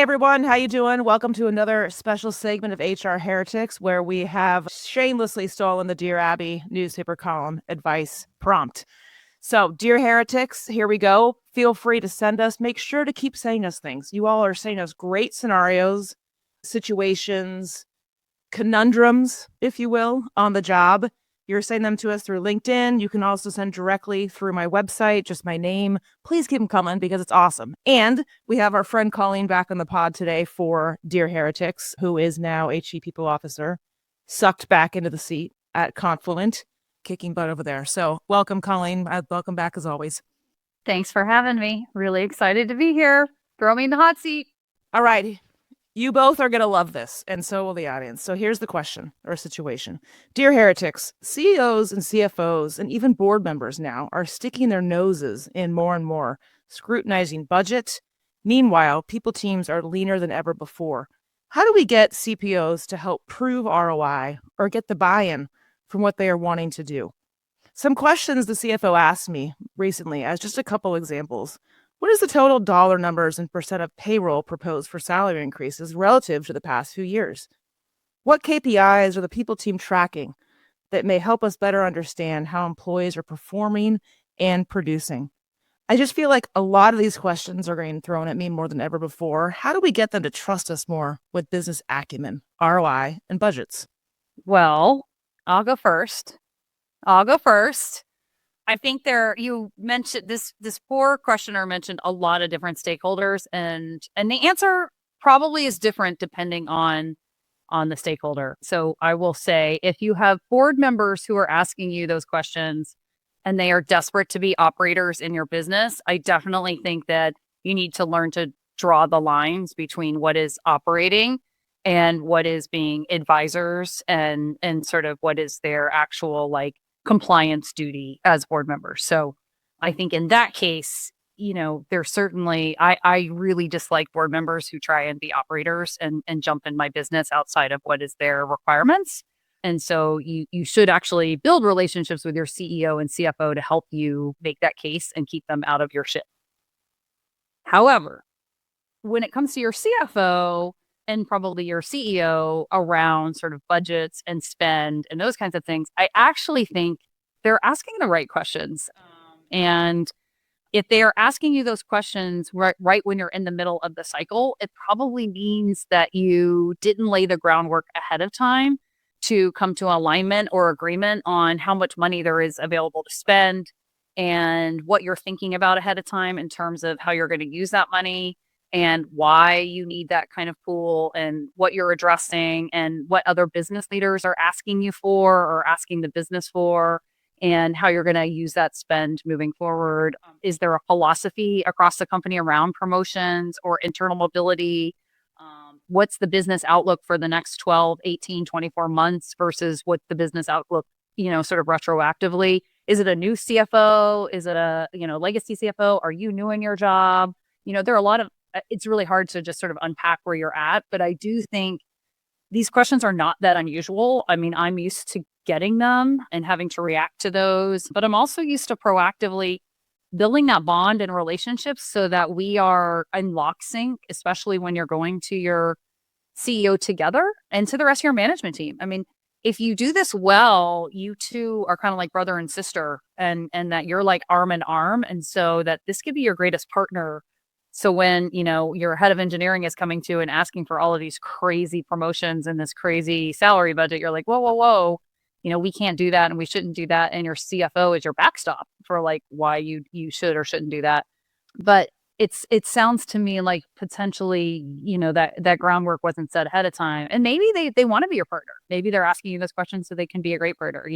everyone, how you doing? Welcome to another special segment of HR Heretics, where we have shamelessly stolen the Dear Abby newspaper column advice prompt. So, Dear Heretics, here we go. Feel free to send us. Make sure to keep saying us things. You all are saying us great scenarios, situations, conundrums, if you will, on the job. You're sending them to us through LinkedIn. You can also send directly through my website, just my name. Please keep them coming because it's awesome. And we have our friend Colleen back on the pod today for Dear Heretics, who is now a Chief People Officer, sucked back into the seat at Confluent, kicking butt over there. So welcome, Colleen. Welcome back as always. Thanks for having me. Really excited to be here. Throw me in the hot seat. All right. You both are going to love this, and so will the audience. So here's the question or situation. Dear Heretics, CEOs and CFOs and even board members now are sticking their noses in more and more, scrutinizing budget. Meanwhile, people teams are leaner than ever before. How do we get CPOs to help prove ROI or get the buy-in from what they are wanting to do? Some questions the CFO asked me recently as just a couple examples. What is the total dollar numbers and percent of payroll proposed for salary increases relative to the past few years? What KPIs are the people team tracking that may help us better understand how employees are performing and producing? I just feel like a lot of these questions are getting thrown at me more than ever before. How do we get them to trust us more with business acumen, ROI, and budgets? Well, I'll go first. I think you mentioned this poor questioner mentioned a lot of different stakeholders, and the answer probably is different depending on the stakeholder. So I will say, if you have board members who are asking you those questions and they are desperate to be operators in your business, I definitely think that you need to learn to draw the lines between what is operating and what is being advisors and sort of what is their actual compliance duty as board members. So I think in that case, there's certainly, I really dislike board members who try and be operators and jump in my business outside of what is their requirements. And so you should actually build relationships with your CEO and CFO to help you make that case and keep them out of your shit. However, when it comes to your CFO and probably your CEO around sort of budgets and spend and those kinds of things, I actually think they're asking the right questions. And if they are asking you those questions right when you're in the middle of the cycle, it probably means that you didn't lay the groundwork ahead of time to come to alignment or agreement on how much money there is available to spend and what you're thinking about ahead of time in terms of how you're going to use that money and why you need that kind of pool and what you're addressing and what other business leaders are asking you for or asking the business for and how you're going to use that spend moving forward. Is there a philosophy across the company around promotions or internal mobility? What's the business outlook for the next 12, 18, 24 months versus what the business outlook, sort of retroactively? Is it a new CFO? Is it a, legacy CFO? Are you new in your job? There are a lot of, it's really hard to just sort of unpack where you're at, but I do think these questions are not that unusual. I mean, I'm used to getting them and having to react to those, but I'm also used to proactively building that bond and relationships so that we are in lock sync, especially when you're going to your CEO together and to the rest of your management team. I mean, if you do this well, you two are kind of like brother and sister and that you're like arm in arm. And so that this could be your greatest partner. So when, your head of engineering is coming to and asking for all of these crazy promotions and this crazy salary budget, you're like, whoa. We can't do that and we shouldn't do that. And your CFO is your backstop for why you should or shouldn't do that. But it sounds to me like potentially, that groundwork wasn't set ahead of time. And maybe they want to be your partner. Maybe they're asking you this question so they can be a great partner,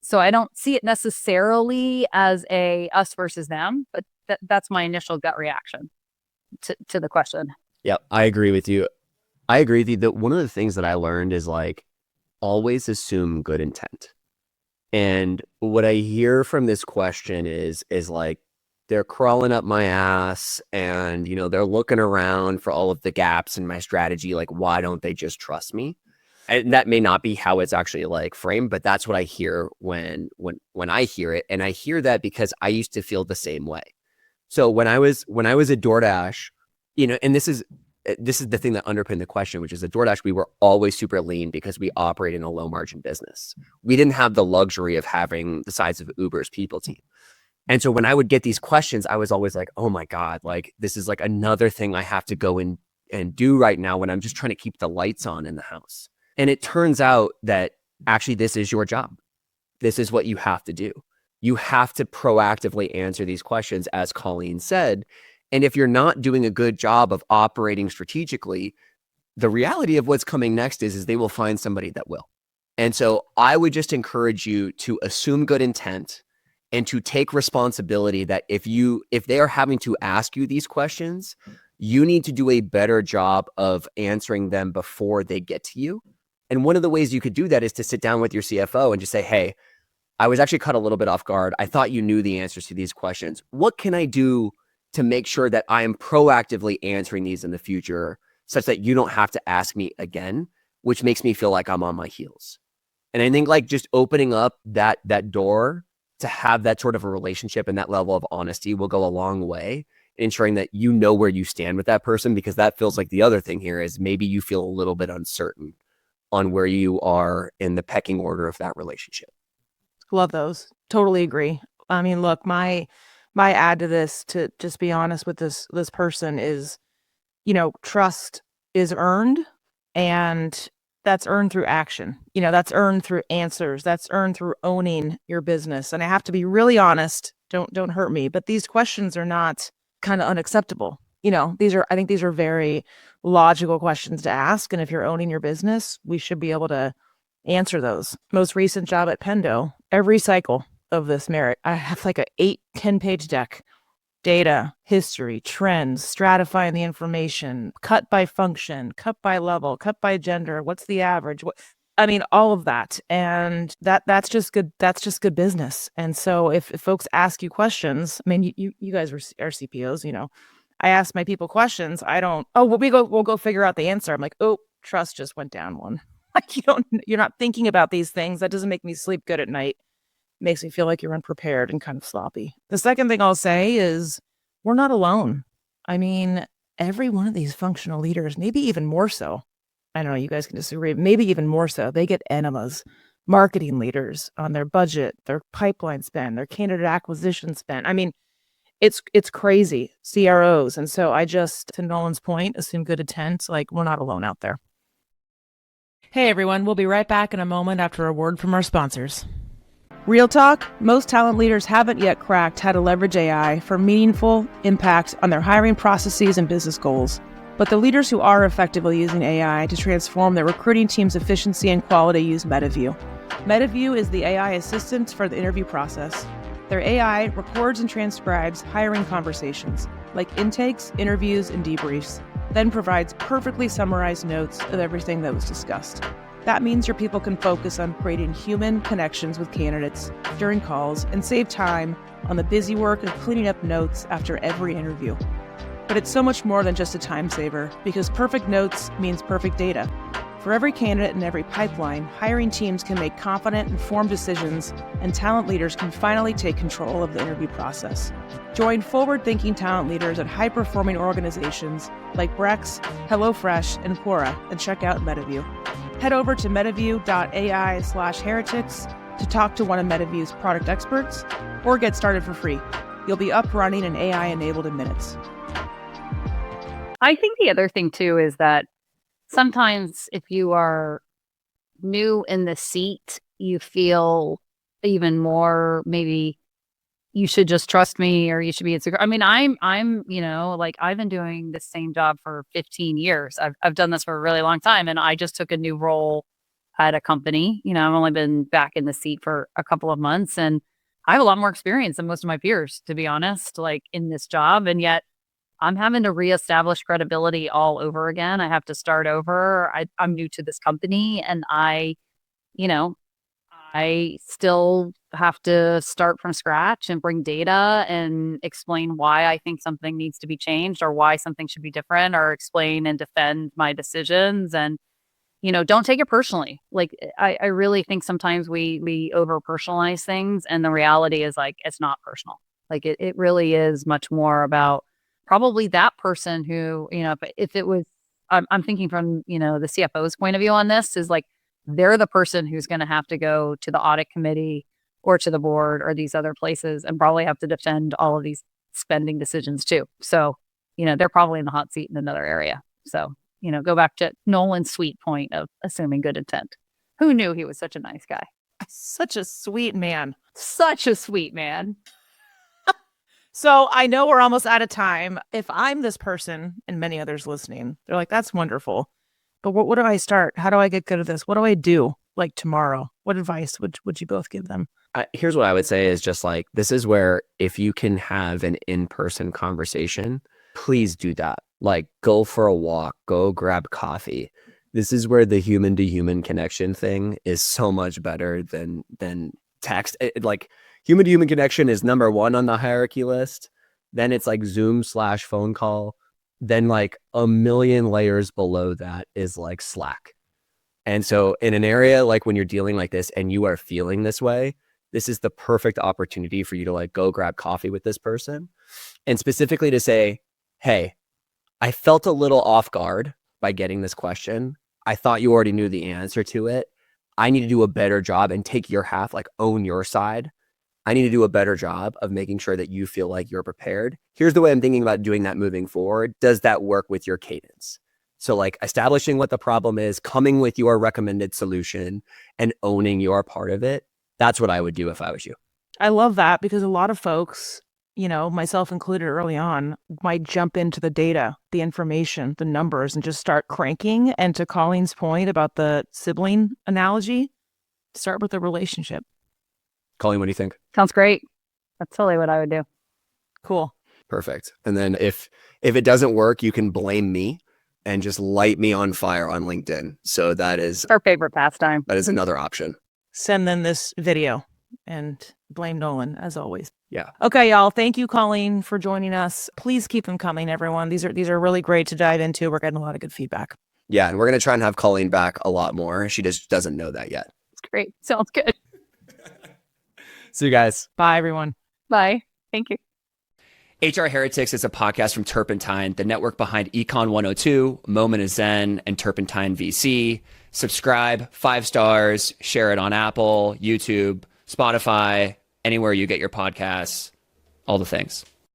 So I don't see it necessarily as a us versus them, but that's my initial gut reaction to the question. Yeah, I agree with you. That one of the things that I learned is always assume good intent. And what I hear from this question is they're crawling up my ass and, they're looking around for all of the gaps in my strategy. Why don't they just trust me? And that may not be how it's actually framed, but that's what I hear when I hear it. And I hear that because I used to feel the same way. So when I was at DoorDash, and this is this is the thing that underpinned the question, which is at DoorDash, we were always super lean because we operate in a low margin business. We didn't have the luxury of having the size of Uber's people team. And so when I would get these questions, I was always like, oh my God, like this is like another thing I have to go in and do right now when I'm just trying to keep the lights on in the house. And it turns out that actually this is your job. This is what you have to do. You have to proactively answer these questions, as Colleen said. And if you're not doing a good job of operating strategically, the reality of what's coming next is they will find somebody that will. And so I would just encourage you to assume good intent and to take responsibility that if they are having to ask you these questions, you need to do a better job of answering them before they get to you. And one of the ways you could do that is to sit down with your CFO and just say, hey, I was actually caught a little bit off guard. I thought you knew the answers to these questions. What can I do to make sure that I am proactively answering these in the future such that you don't have to ask me again, which makes me feel like I'm on my heels. And I think like just opening up that door to have that sort of a relationship and that level of honesty will go a long way in ensuring that you know where you stand with that person, because that feels like the other thing here is maybe you feel a little bit uncertain on where you are in the pecking order of that relationship. Love those. Totally agree. I mean, look, my add to this, to just be honest with this person, is, trust is earned, and that's earned through action. That's earned through answers. That's earned through owning your business. And I have to be really honest. Don't hurt me, but these questions are not kind of unacceptable. I think these are very logical questions to ask. And if you're owning your business, we should be able to answer those. Most recent job at Pendo, every cycle of this merit, I have like a 8-10 page deck. Data, history, trends, stratifying the information, cut by function, cut by level, cut by gender, what's the average? All of that. And that's just good. That's just good business. And so if folks ask you questions, you guys are CPOs, I ask my people questions. I don't, we'll go figure out the answer. I'm like, oh, trust just went down one. Like you're not thinking about these things. That doesn't make me sleep good at night. Makes me feel like you're unprepared and kind of sloppy. The second thing I'll say is we're not alone. Every one of these functional leaders, maybe even more so. I don't know, you guys can disagree, maybe even more so. They get enemas, marketing leaders on their budget, their pipeline spend, their candidate acquisition spend. It's crazy, CROs. And so I just, to Nolan's point, assume good intent, like we're not alone out there. Hey everyone, we'll be right back in a moment after a word from our sponsors. Real talk, most talent leaders haven't yet cracked how to leverage AI for meaningful impact on their hiring processes and business goals. But the leaders who are effectively using AI to transform their recruiting team's efficiency and quality use Metaview. Metaview is the AI assistant for the interview process. Their AI records and transcribes hiring conversations, like intakes, interviews, and debriefs, then provides perfectly summarized notes of everything that was discussed. That means your people can focus on creating human connections with candidates during calls and save time on the busy work of cleaning up notes after every interview. But it's so much more than just a time saver, because perfect notes means perfect data. For every candidate and every pipeline, hiring teams can make confident, informed decisions, and talent leaders can finally take control of the interview process. Join forward-thinking talent leaders at high-performing organizations like Brex, HelloFresh, and Quora, and check out Metaview. Head over to metaview.ai/heretics to talk to one of Metaview's product experts, or get started for free. You'll be up, running, and AI-enabled in minutes. I think the other thing too is that sometimes if you are new in the seat, you feel even more maybe you should just trust me, or you should be insecure. I'm I've been doing the same job for 15 years. I've done this for a really long time, and I just took a new role at a company. I've only been back in the seat for a couple of months, and I have a lot more experience than most of my peers, to be honest, like in this job. And yet I'm having to reestablish credibility all over again. I have to start over. I'm new to this company, and I still have to start from scratch and bring data and explain why I think something needs to be changed, or why something should be different, or explain and defend my decisions. And, don't take it personally. Like, I really think sometimes we over personalize things, and the reality is like, it's not personal. Like it really is much more about probably that person who, if it was I'm thinking from, the CFO's point of view on this is like, they're the person who's going to have to go to the audit committee or to the board or these other places and probably have to defend all of these spending decisions too. So, they're probably in the hot seat in another area. So, go back to Nolan's sweet point of assuming good intent. Who knew he was such a nice guy? Such a sweet man. Such a sweet man. So I know we're almost out of time. If I'm this person and many others listening, they're like, that's wonderful. But what do I start? How do I get good at this? What do I do like tomorrow? What advice would you both give them? Here's what I would say is just like, this is where if you can have an in-person conversation, please do that. Like, go for a walk, go grab coffee. This is where the human to human connection thing is so much better than text. Like, human to human connection is number one on the hierarchy list. Then it's like Zoom/phone call. Then like a million layers below that is like Slack. And so in an area like when you're dealing like this and you are feeling this way, this is the perfect opportunity for you to like go grab coffee with this person and specifically to say, hey, I felt a little off guard by getting this question. I thought you already knew the answer to it. I need to do a better job and take your half, like own your side. I need to do a better job of making sure that you feel like you're prepared. Here's the way I'm thinking about doing that moving forward. Does that work with your cadence? So like establishing what the problem is, coming with your recommended solution and owning your part of it. That's what I would do if I was you. I love that because a lot of folks, myself included early on, might jump into the data, the information, the numbers, and just start cranking. And to Colleen's point about the sibling analogy, start with the relationship. Colleen, what do you think? Sounds great. That's totally what I would do. Cool. Perfect. And then if it doesn't work, you can blame me and just light me on fire on LinkedIn. So that is our favorite pastime. That is another option. Send them this video and blame Nolan as always. Yeah. Okay, y'all. Thank you, Colleen, for joining us. Please keep them coming, everyone. These are really great to dive into. We're getting a lot of good feedback. Yeah, and we're going to try and have Colleen back a lot more. She just doesn't know that yet. It's great. Sounds good. See you guys. Bye, everyone. Bye. Thank you. HR Heretics is a podcast from Turpentine, the network behind Econ 102, Moment of Zen, and Turpentine VC. Subscribe, 5 stars, share it on Apple, YouTube, Spotify, anywhere you get your podcasts, all the things.